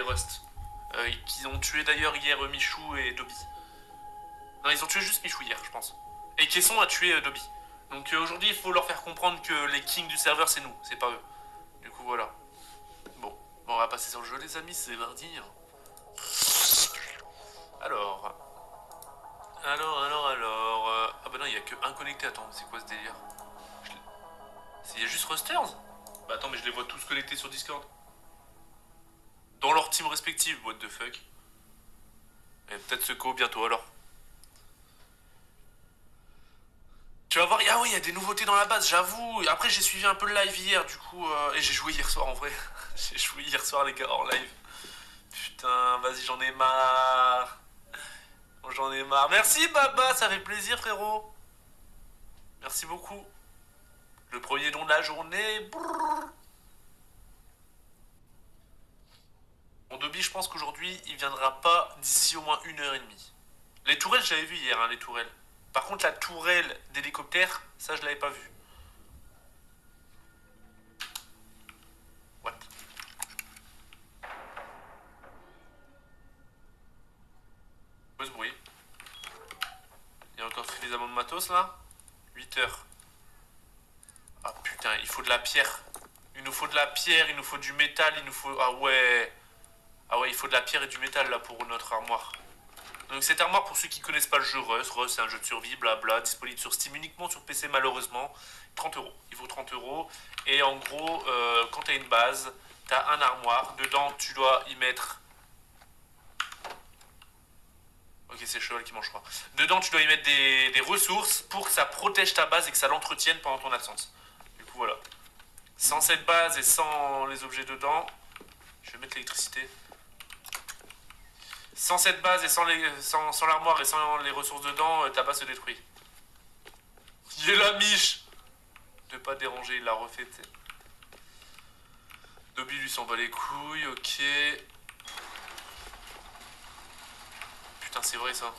Rust. Qui ont tué d'ailleurs hier Michou et Dobby. Non, ils ont tué juste Michou hier, je pense. Et Caisson a tué Dobby. Donc aujourd'hui, il faut leur faire comprendre que les kings du serveur, c'est nous, c'est pas eux. Du coup, voilà. Bon, on va passer sur le jeu, les amis, c'est mardi. Alors. Ah bah non, il y a que un connecté. Attends, c'est quoi ce délire? Il y a juste Rusters? Bah attends, mais je les vois tous connectés sur Discord. Dans leur team respective, what the fuck. Et peut-être ce co bientôt alors. Tu vas voir, ah oui, il y a des nouveautés dans la base, j'avoue. Après, j'ai suivi un peu le live hier, du coup, et j'ai joué hier soir en vrai. J'ai joué hier soir, les gars, en live. Putain, vas-y, j'en ai marre. J'en ai marre. Merci, Baba, ça fait plaisir, frérot. Merci beaucoup. Le premier don de la journée. Brrr. Mon Dobby, je pense qu'aujourd'hui, il viendra pas d'ici au moins 1h30. Les tourelles, j'avais vu hier, hein, les tourelles. Par contre, la tourelle d'hélicoptère, ça, je l'avais pas vu. What? Quoi ce bruit? Il y a encore suffisamment de matos, là? 8 heures. Ah putain, il faut de la pierre. Il nous faut de la pierre, il nous faut du métal, il nous faut... Ah ouais. Ah ouais, il faut de la pierre et du métal, là, pour notre armoire. Donc cette armoire, pour ceux qui connaissent pas le jeu Rust, c'est un jeu de survie, blabla, disponible sur Steam uniquement sur PC malheureusement, 30 euros. Il vaut 30 euros. Et en gros, quand t'as une base, t'as un armoire, dedans tu dois y mettre... Ok, c'est le cheval qui mange, je crois. Dedans tu dois y mettre des ressources pour que ça protège ta base et que ça l'entretienne pendant ton absence. Du coup voilà. Sans cette base et sans les objets dedans, je vais mettre l'électricité. Sans cette base et sans l'armoire et sans les ressources dedans, ta base se détruit. Il est la miche. Ne pas déranger, il l'a refait. T'sais. Dobby lui s'en bat les couilles, ok. Putain, c'est vrai ça.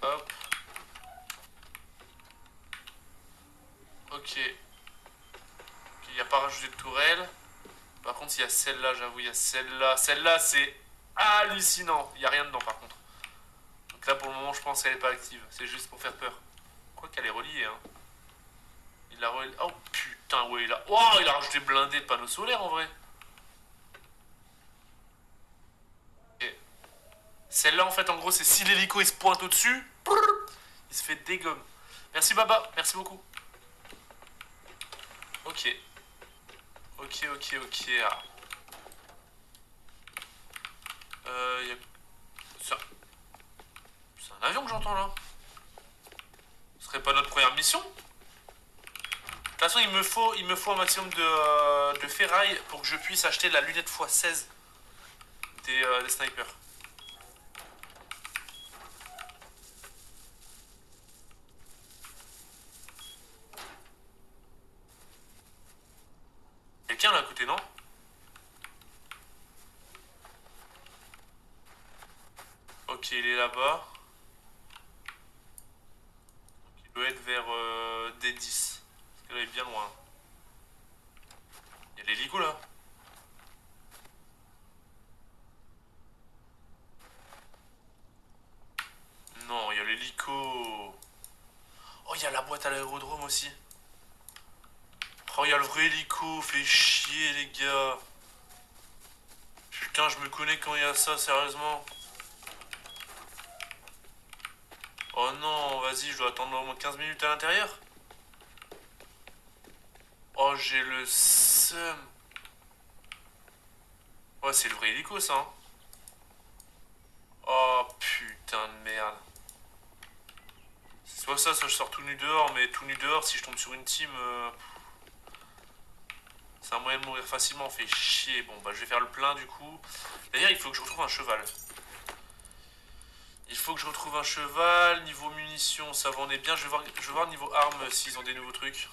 Hop. Ok. Il n'y a pas rajouté de tourelle. Par contre, il y a celle-là, j'avoue, il y a celle-là. Celle-là, c'est hallucinant. Il n'y a rien dedans, par contre. Donc là, pour le moment, je pense qu'elle n'est pas active. C'est juste pour faire peur. Quoi qu'elle est reliée, hein. Il a relié... Oh, putain, ouais, il a... Oh, il a rajouté blindé de panneaux solaires, en vrai. Okay. Celle-là, en fait, en gros, c'est si l'hélico, il se pointe au-dessus, il se fait dégomme. Merci, Baba. Merci beaucoup. Ok. Ok. Ah. Y a... C'est un avion que j'entends là. Ce serait pas notre première mission? De toute façon, il me faut un maximum de ferraille pour que je puisse acheter la lunette x16 des snipers. Quelqu'un là à côté, non? Ok, il est là-bas. Il doit être vers D10. Parce qu'elle est bien loin. Il y a l'hélico là. Non, il y a l'hélico. Oh, il y a la boîte à l'aérodrome aussi. Oh, il y a le vrai hélico. Fait chier, les gars. Putain, je me connais quand il y a ça, sérieusement. Oh non, vas-y, je dois attendre au moins 15 minutes à l'intérieur. Oh, j'ai le seum. Oh, c'est le vrai hélico, ça. Hein. Oh, putain de merde. C'est soit ça, soit je sors tout nu dehors, mais tout nu dehors, si je tombe sur une team... C'est un moyen de mourir facilement, on fait chier. Bon, bah je vais faire le plein du coup. D'ailleurs, il faut que je retrouve un cheval. Il faut que je retrouve un cheval. Niveau munitions, ça va, on est bien. Je vais voir niveau armes s'ils ont des nouveaux trucs.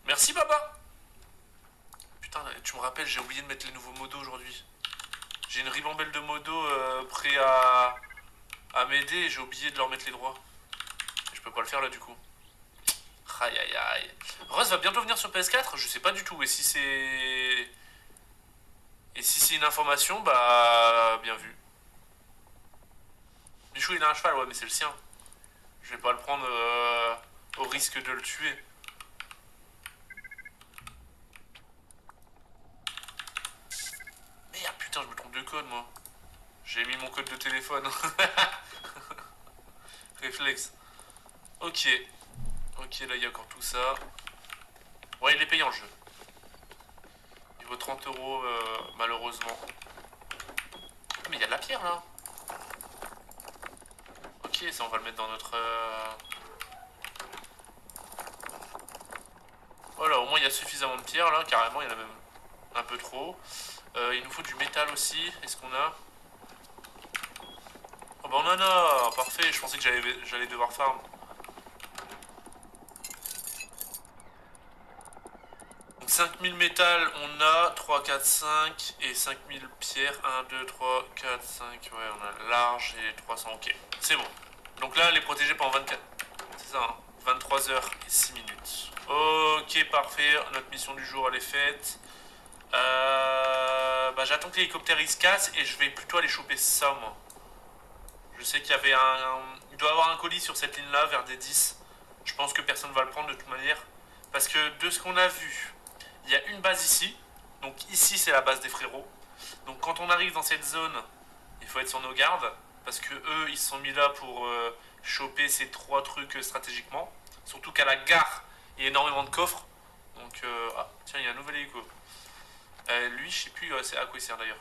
Merci, Baba. Putain, tu me rappelles, j'ai oublié de mettre les nouveaux modos aujourd'hui. J'ai une ribambelle de modos prêts à m'aider et j'ai oublié de leur mettre les droits. Et je peux pas le faire là du coup. Aïe aïe aïe. Rust va bientôt venir sur PS4, je sais pas du tout. Et si c'est. Et si c'est une information, bah. Bien vu. Michou il a un cheval, ouais, mais c'est le sien. Je vais pas le prendre au risque de le tuer. Merde, putain, je me trompe de code, moi. J'ai mis mon code de téléphone. Réflexe. Ok. Ok, là, il y a encore tout ça. Ouais, il est payant, le jeu. Il vaut 30 euros, malheureusement. Ah, mais il y a de la pierre, là. Ok, ça, on va le mettre dans notre... Voilà, au moins, il y a suffisamment de pierre, là. Carrément, il y en a même un peu trop. Il nous faut du métal aussi. Est-ce qu'on a... Oh, bah, on en a. Parfait. Je pensais que j'allais devoir farm. Donc 5000 métal, on a 3, 4, 5 et 5000 pierres. 1, 2, 3, 4, 5. Ouais, on a large et 300. Ok, c'est bon. Donc là, les protéger pendant 24. C'est ça, hein, 23 heures et 6 minutes. Ok, parfait. Notre mission du jour, elle est faite. Bah, j'attends que l'hélicoptère il se casse et je vais plutôt aller choper ça, moi. Je sais qu'il y avait il doit y avoir un colis sur cette ligne-là, vers des 10. Je pense que personne ne va le prendre de toute manière. Parce que de ce qu'on a vu, il y a une base ici. Donc ici, c'est la base des frérots. Donc quand on arrive dans cette zone, il faut être sur nos gardes. Parce que eux, ils se sont mis là pour choper ces 3 trucs stratégiquement. Surtout qu'à la gare, il y a énormément de coffres. Donc, ah, tiens, il y a un nouvel hélico. Lui, je sais plus à quoi il sert d'ailleurs.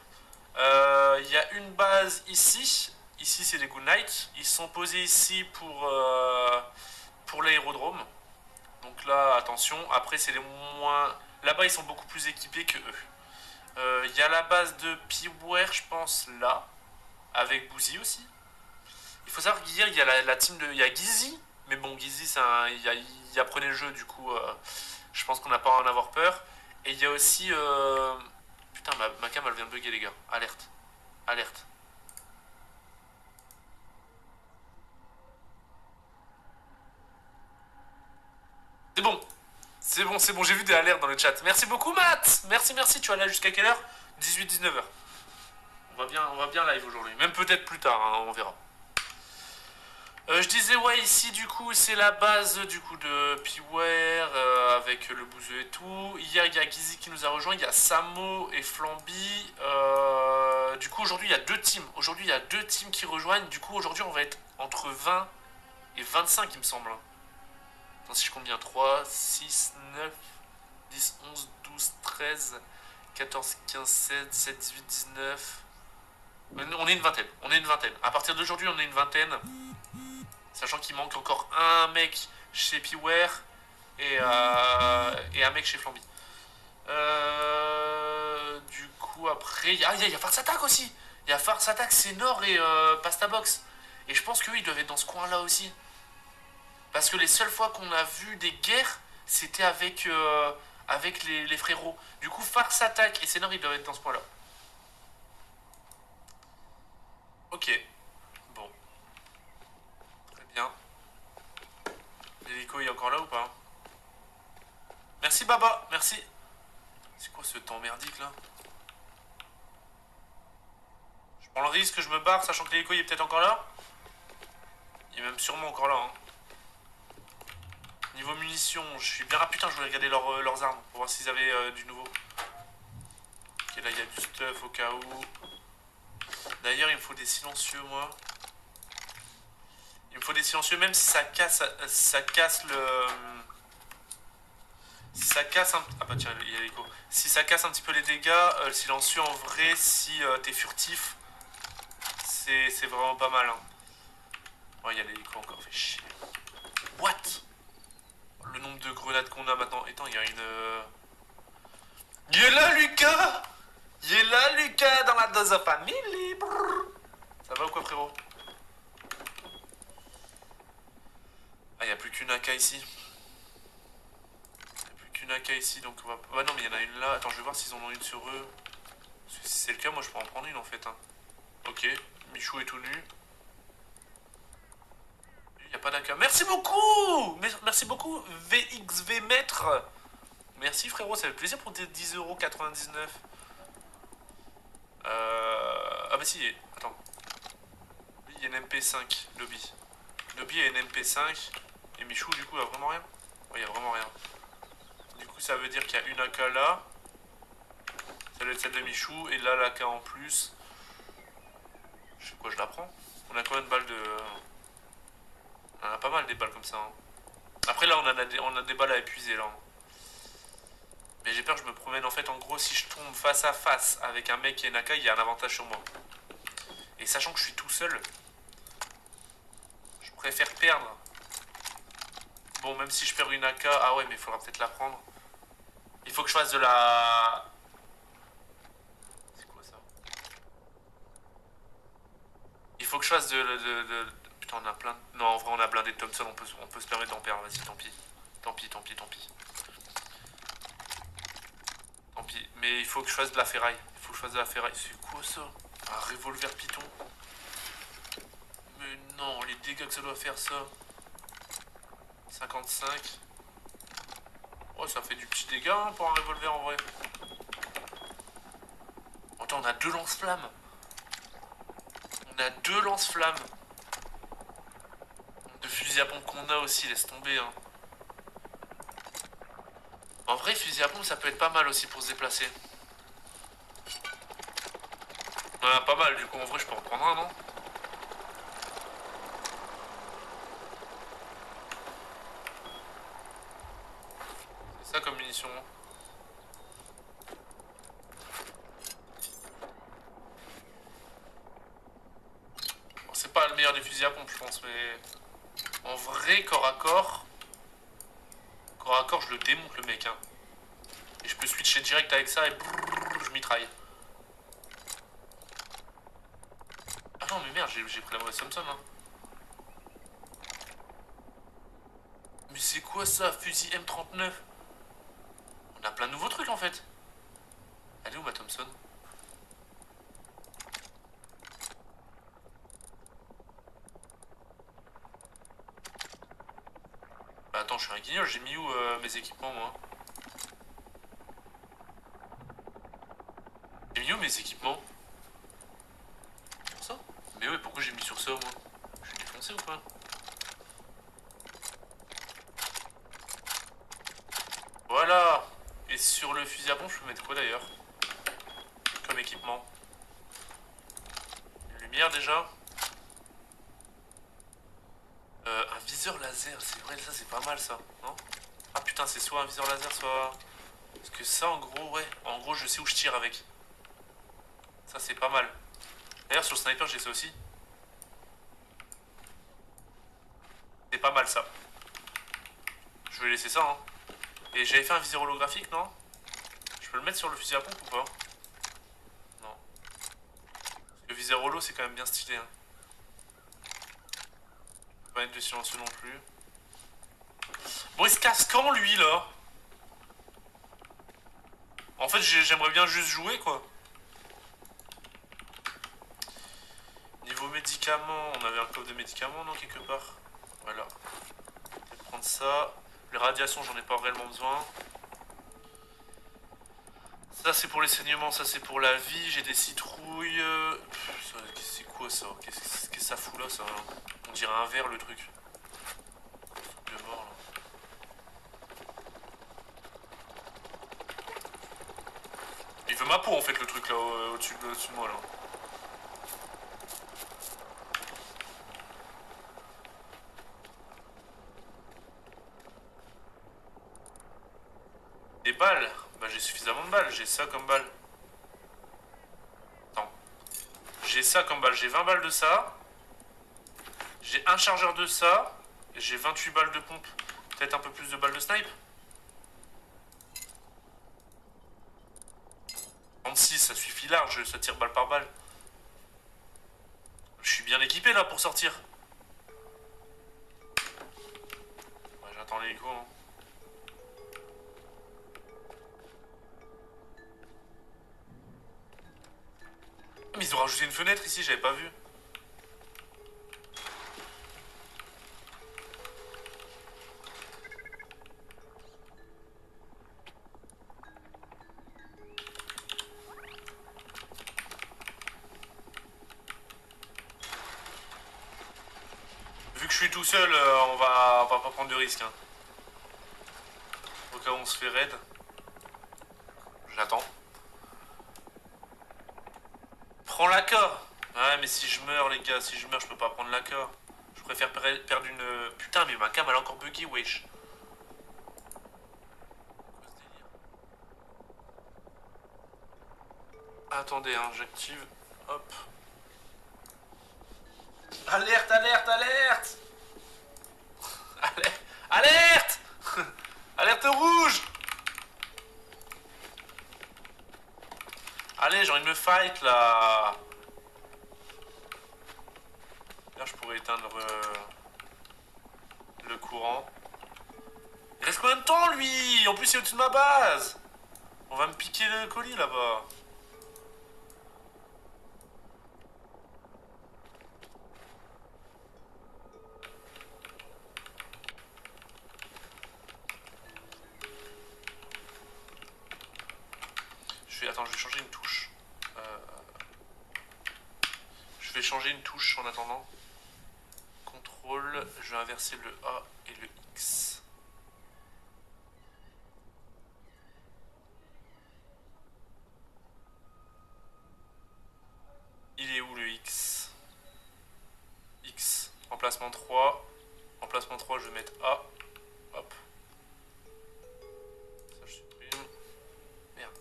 Il y a une base ici. Ici, c'est des Good Night. Ils sont posés ici pour l'aérodrome. Donc là, attention. Après, c'est les moins... Là-bas, ils sont beaucoup plus équipés que eux. Il y a la base de Peware, je pense, là. Avec Boozy aussi. Il faut savoir qu'hier, il y a la team de... Il y a Gizzy. Mais bon, Gizzy, il apprenait le jeu, du coup, je pense qu'on n'a pas à en avoir peur. Et il y a aussi... Putain, ma cam, elle vient de bugger, les gars. Alerte. Alerte. C'est bon. C'est bon, c'est bon, j'ai vu des alertes dans le chat. Merci beaucoup, Matt. Merci, merci. Tu vas là jusqu'à quelle heure? 18-19 heures. On va bien live aujourd'hui. Même peut-être plus tard, hein, on verra. Je disais, ouais, ici, du coup, c'est la base, du coup, de Peware, avec le bouseux et tout. Hier, il y a Gizzy qui nous a rejoint. Il y a Samo et Flamby. Du coup, aujourd'hui, il y a 2 teams. Aujourd'hui, il y a 2 teams qui rejoignent. Du coup, aujourd'hui, on va être entre 20 et 25, il me semble. Attends, si je compte bien, 3, 6, 9, 10, 11, 12, 13, 14, 15, 16, 17, 18, 19. On est une vingtaine. On est une vingtaine. À partir d'aujourd'hui, on est une vingtaine. Sachant qu'il manque encore un mec chez Peware et un mec chez Flamby. Du coup, après. Il y a Farce Attack aussi. Il y a Farce Attack, Sénor et Pastabox. Et je pense qu'eux, ils doivent être dans ce coin-là aussi. Parce que les seules fois qu'on a vu des guerres, c'était avec les frérots. Du coup, Farce Attack et Sénor, ils doivent être dans ce point-là. Ok. Bon. Très bien. L'hélico est encore là ou pas? Merci Baba, merci. C'est quoi ce temps merdique là? Je prends le risque, je me barre, sachant que l'hélico est peut-être encore là. Il est même sûrement encore là. Hein. Niveau munitions, je suis bien... Ah putain, je voulais regarder leurs armes pour voir s'ils avaient du nouveau. Ok, là il y a du stuff au cas où. D'ailleurs, il me faut des silencieux, moi. Il me faut des silencieux, même si ça casse le... Si ça casse un... Ah bah tiens, il y a l'écho. Si ça casse un petit peu les dégâts, le silencieux, en vrai, si t'es furtif, c'est vraiment pas mal. Hein. Ouais, il y a l'écho encore, fait chier. What? Le nombre de grenades qu'on a maintenant. Attends, il y a une... Il est là, Lucas! Il est là, Lucas, dans la Doza Family! Brrr. Ça va ou quoi, frérot? Ah, il n'y a plus qu'une AK ici. Une AK ici, donc on va... Ah non, mais il y en a une là. Attends, je vais voir s'ils en ont une sur eux. Si c'est le cas, moi je peux en prendre une en fait. Hein. Ok, Michou est tout nu. Il n'y pas d'AK. Merci beaucoup. Merci beaucoup, VXV Maître. Merci frérot, ça fait plaisir pour 10,99€. Ah bah si, attends. Oui, il y a une MP5, Lobby. Lobby a une MP5. Et Michou, du coup, il y a vraiment rien. Ouais, il y a vraiment rien. Du coup, ça veut dire qu'il y a une AK là. Ça doit être celle de Michou. Et là, l'AK en plus. Je sais quoi, je la prends. On a combien de balles de... On en a pas mal des balles comme ça. Hein. Après, là, on a des balles à épuiser, là. Mais j'ai peur que je me promène. En fait, en gros, si je tombe face à face avec un mec qui est une AK, il y a un avantage sur moi. Et sachant que je suis tout seul, je préfère perdre. Bon, même si je perds une AK... Ah ouais, mais il faudra peut-être la prendre. Il faut que je fasse de la... C'est quoi ça? Il faut que je fasse de... Putain, on a plein... Non, en vrai, on a blindé de Thompson, on peut se permettre d'en perdre. Vas-y, tant pis. Tant pis, tant pis, tant pis. Tant pis. Mais il faut que je fasse de la ferraille. Il faut que je fasse de la ferraille. C'est quoi ça? Un revolver python? Mais non, les dégâts que ça doit faire, ça. 55. Oh, ça fait du petit dégât hein, pour un revolver en vrai. Attends, on a deux lance-flammes. On a deux lance-flammes. De fusil à pompe qu'on a aussi, laisse tomber. Hein. En vrai, fusil à pompe, ça peut être pas mal aussi pour se déplacer. On en a pas mal, du coup, en vrai, je peux en prendre un, non? C'est ça comme munition. Bon, c'est pas le meilleur des fusils à pompe, je pense, mais... En vrai, corps à corps, je le démonte, le mec, hein. Et je peux switcher direct avec ça et brrr, je mitraille. Ah non, mais merde, j'ai pris la mauvaise Thompson, hein. Mais c'est quoi ça, fusil M39? On a plein de nouveaux trucs, en fait. Elle est où, ma Thompson? Bah attends, je suis un guignol, j'ai mis où mes équipements, moi? J'ai mis où mes équipements? Sur ça? Mais ouais, pourquoi j'ai mis sur ça, moi? Je suis défoncé ou pas? Voilà. Et sur le fusil à pompe, je peux mettre quoi d'ailleurs? Comme équipement. Une lumière déjà. Un viseur laser, c'est vrai, ça c'est pas mal ça, non? Ah putain, c'est soit un viseur laser, soit... Parce que ça, en gros, ouais. En gros, je sais où je tire avec. Ça, c'est pas mal. D'ailleurs, sur le sniper, j'ai ça aussi. C'est pas mal ça. Je vais laisser ça, hein. Et j'avais fait un viseur holographique, non? Je peux le mettre sur le fusil à pompe ou pas? Non. Parce que viseur holo, c'est quand même bien stylé, hein. Je peux pas mettre de silencieux non plus. Bon, il se casse quand, lui, là? En fait, j'aimerais bien juste jouer, quoi. Niveau médicaments, on avait un coffre de médicaments, non, quelque part? Voilà. Je vais prendre ça. Les radiations, j'en ai pas réellement besoin. Ça, c'est pour les saignements, ça, c'est pour la vie. J'ai des citrouilles. C'est quoi, ça? Qu'est-ce que ça fout, là, ça? On dirait un verre, le truc. De mort, là. Il veut ma peau, en fait, le truc, là, au-dessus de moi, là. Des balles? Bah, j'ai suffisamment de balles. J'ai ça comme balle. Attends. J'ai ça comme balle. J'ai 20 balles de ça. J'ai un chargeur de ça. Et j'ai 28 balles de pompe. Peut-être un peu plus de balles de snipe. 36, ça suffit large. Ça tire balle par balle. Je suis bien équipé là pour sortir. Ouais, j'attends l'hélico. Hein. Mais ils ont rajouté une fenêtre ici, j'avais pas vu. tout seul, on va pas prendre de risque. Hein. Au cas où on se fait raid. J'attends. Prends l'AK. Ouais, mais si je meurs, les gars, si je meurs, je peux pas prendre l'AK. Je préfère perdre une... Putain, mais ma cam, elle a encore bugué, wesh. Attendez, hein, j'active. Hop. Alerte, alerte, alerte. Alerte. Alerte. Alerte rouge. Allez, j'ai envie de me fight, là. Là, je pourrais éteindre le courant. Il reste combien de temps, lui? En plus, il est au-dessus de ma base. On va me piquer le colis, là-bas. Attends, je vais changer une touche. Je vais changer une touche en attendant. Contrôle, je vais inverser le A et le X. Il est où le X? X. Emplacement 3. Emplacement 3, je vais mettre A. Hop. Ça, je supprime. Merde.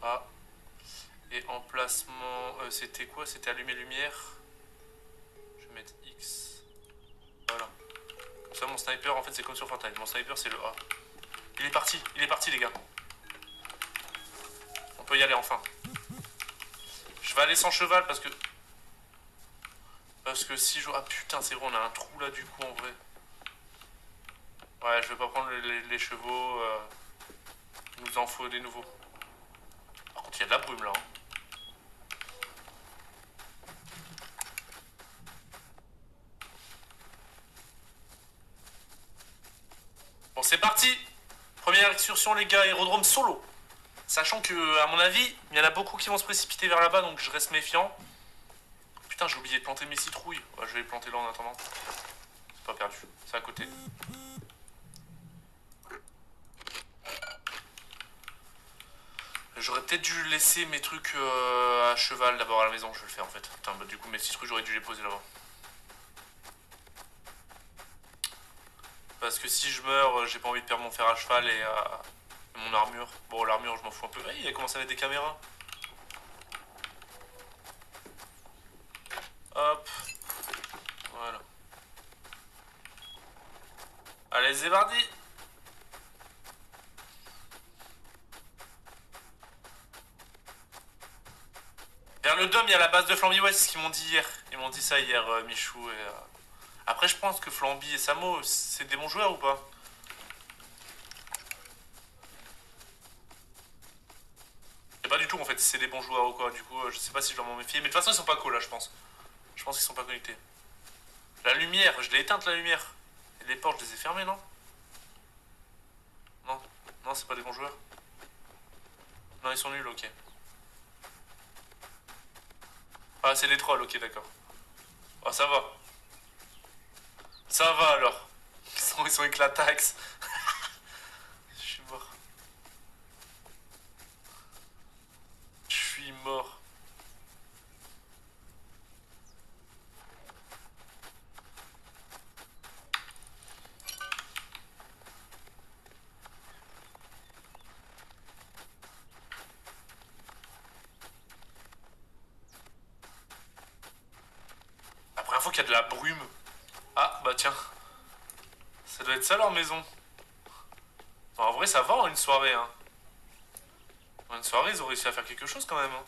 A. Et emplacement... c'était quoi? C'était allumer lumière. Je vais mettre X. Voilà. Comme ça, mon sniper, en fait, c'est comme sur Fortnite. Mon sniper, c'est le A. Il est parti, les gars. On peut y aller, enfin. Je vais aller sans cheval, parce que... Parce que si je... Ah, putain, c'est vrai, on a un trou, là, du coup, en vrai. Ouais, je vais pas prendre les chevaux. Il nous en faut des nouveaux. Par contre, il y a de la brume, là. Hein. Bon, c'est parti. Première excursion, les gars, aérodrome solo. Sachant que, à mon avis, il y en a beaucoup qui vont se précipiter vers là-bas, donc je reste méfiant. Putain, j'ai oublié de planter mes citrouilles. Ouais, je vais les planter là en attendant. C'est pas perdu, c'est à côté. J'aurais peut-être dû laisser mes trucs à cheval d'abord à la maison, je vais le faire en fait. Putain, bah, du coup, mes citrouilles, j'aurais dû les poser là-bas. Parce que si je meurs, j'ai pas envie de perdre mon fer à cheval et mon armure. Bon, l'armure, je m'en fous un peu. Hey, il a commencé à mettre des caméras. Hop. Voilà. Allez, Zébardi. Vers le dôme, il y a la base de Flamby West, ce qu'ils m'ont dit hier. Ils m'ont dit ça hier, Michou et... Après, je pense que Flamby et Samo, c'est des bons joueurs ou pas? Je sais pas du tout en fait si c'est des bons joueurs ou quoi. Du coup, je sais pas si je dois m'en méfier. Mais de toute façon, ils sont pas cool là, je pense. Je pense qu'ils sont pas connectés. La lumière, je l'ai éteinte la lumière. Et les portes, je les ai fermées, non? Non, non, c'est pas des bons joueurs. Non, ils sont nuls, ok. Ah, c'est des trolls, ok, d'accord. Oh, ça va. Ça va alors. Ils sont éclatax. Je suis mort. Je suis mort. La première fois qu'il y a de la brume. Ah, bah tiens. Ça doit être ça leur maison. Bon, en vrai, ça va en une soirée, hein. En une soirée, ils ont réussi à faire quelque chose quand même, hein.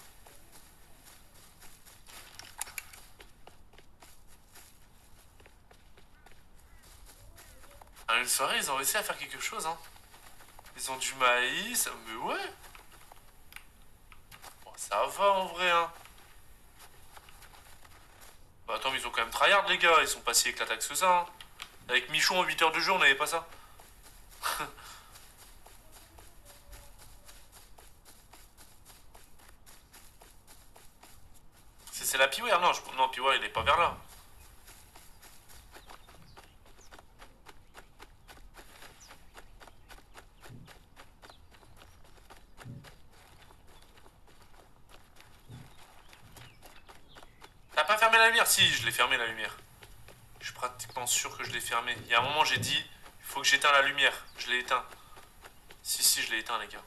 En une soirée, ils ont réussi à faire quelque chose, hein. Ils ont du maïs, mais ouais. Bon, ça va en vrai, hein. Bah attends, mais ils ont quand même tryhard, les gars. Ils sont pas si éclatax que ça, hein. Avec Michon en 8 heures de jeu, on n'avait pas ça. C'est la Piware, non, non, Piware, il est pas vers là. pas fermé la lumière. Si, je l'ai fermé la lumière. Je suis pratiquement sûr que je l'ai fermé. Il y a un moment, j'ai dit, il faut que j'éteins la lumière. Je l'ai éteint. Si, je l'ai éteint, les gars.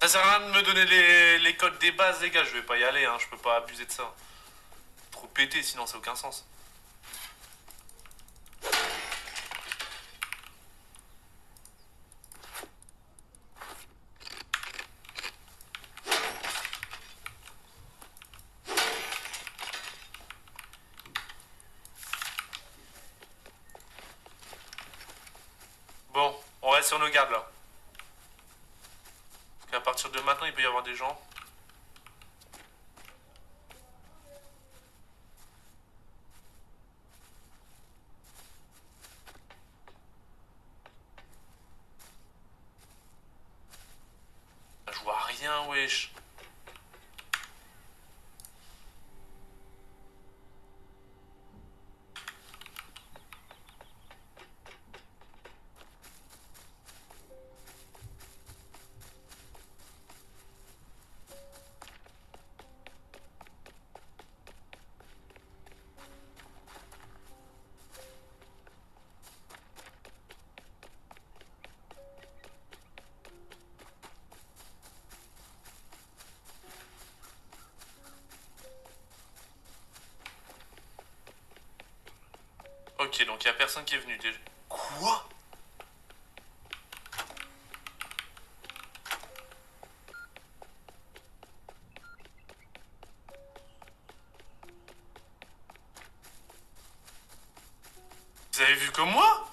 Ça sert à rien de me donner les codes des bases, les gars. Je vais pas y aller, hein. Je peux pas abuser de ça. Trop pété, sinon ça n'a aucun sens. Bon, on reste sur nos gardes là. Parce qu'à partir de maintenant, il peut y avoir des gens. Je vois rien, wesh. Ok, donc il y a personne qui est venu déjà. Quoi? Vous avez vu comme moi?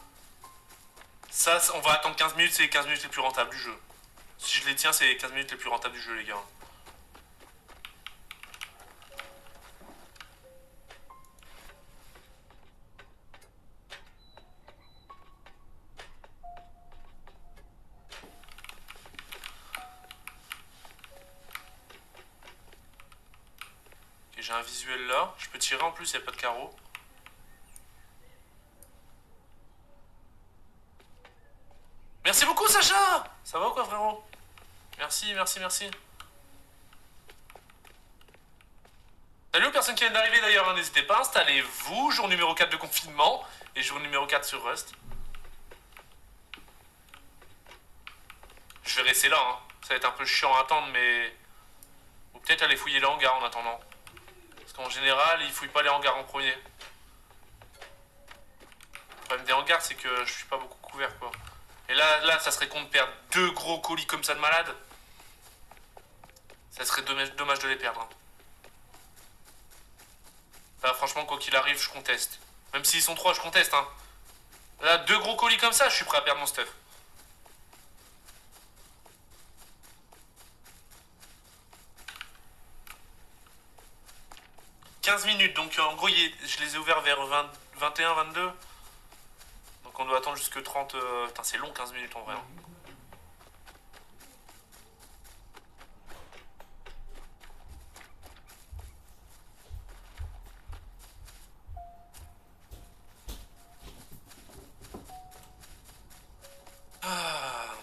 Ça, on va attendre 15 minutes, c'est les 15 minutes les plus rentables du jeu. Si je les tiens, c'est les 15 minutes les plus rentables du jeu, les gars. Ok, j'ai un visuel là. Je peux tirer en plus, il n'y a pas de carreau. Merci beaucoup, Sacha! Ça va ou quoi, frérot? Merci, merci, merci. Salut aux personnes qui viennent d'arriver d'ailleurs, hein, n'hésitez pas, installez-vous. Jour numéro 4 de confinement et jour numéro 4 sur Rust. Je vais rester là, hein. Ça va être un peu chiant à attendre, mais... Ou peut-être aller fouiller les hangars en attendant. Parce qu'en général, ils fouillent pas les hangars en premier. Le problème des hangars, c'est que je suis pas beaucoup couvert, quoi. Et là, ça serait con de perdre 2 gros colis comme ça de malade. Ça serait dommage de les perdre. Hein. Là, franchement, quoi qu'il arrive, je conteste. Même s'ils sont 3, je conteste, hein. Là, 2 gros colis comme ça, je suis prêt à perdre mon stuff. « 15 minutes, donc en gros, je les ai ouverts vers 21, 22. Donc on doit attendre jusque 30... Putain, c'est long 15 minutes en vrai. Hein. Ah.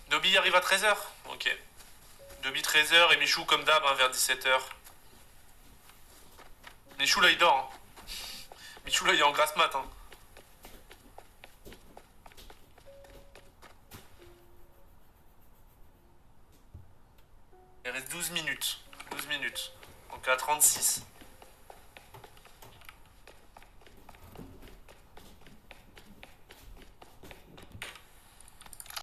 Dobby arrive à 13h. Ok. Dobby 13h et Michou comme d'hab hein, vers 17h. Michou là il dort. Hein. Michou là il est en grasse mat. Hein. Il reste 12 minutes. 12 minutes. Donc à 36.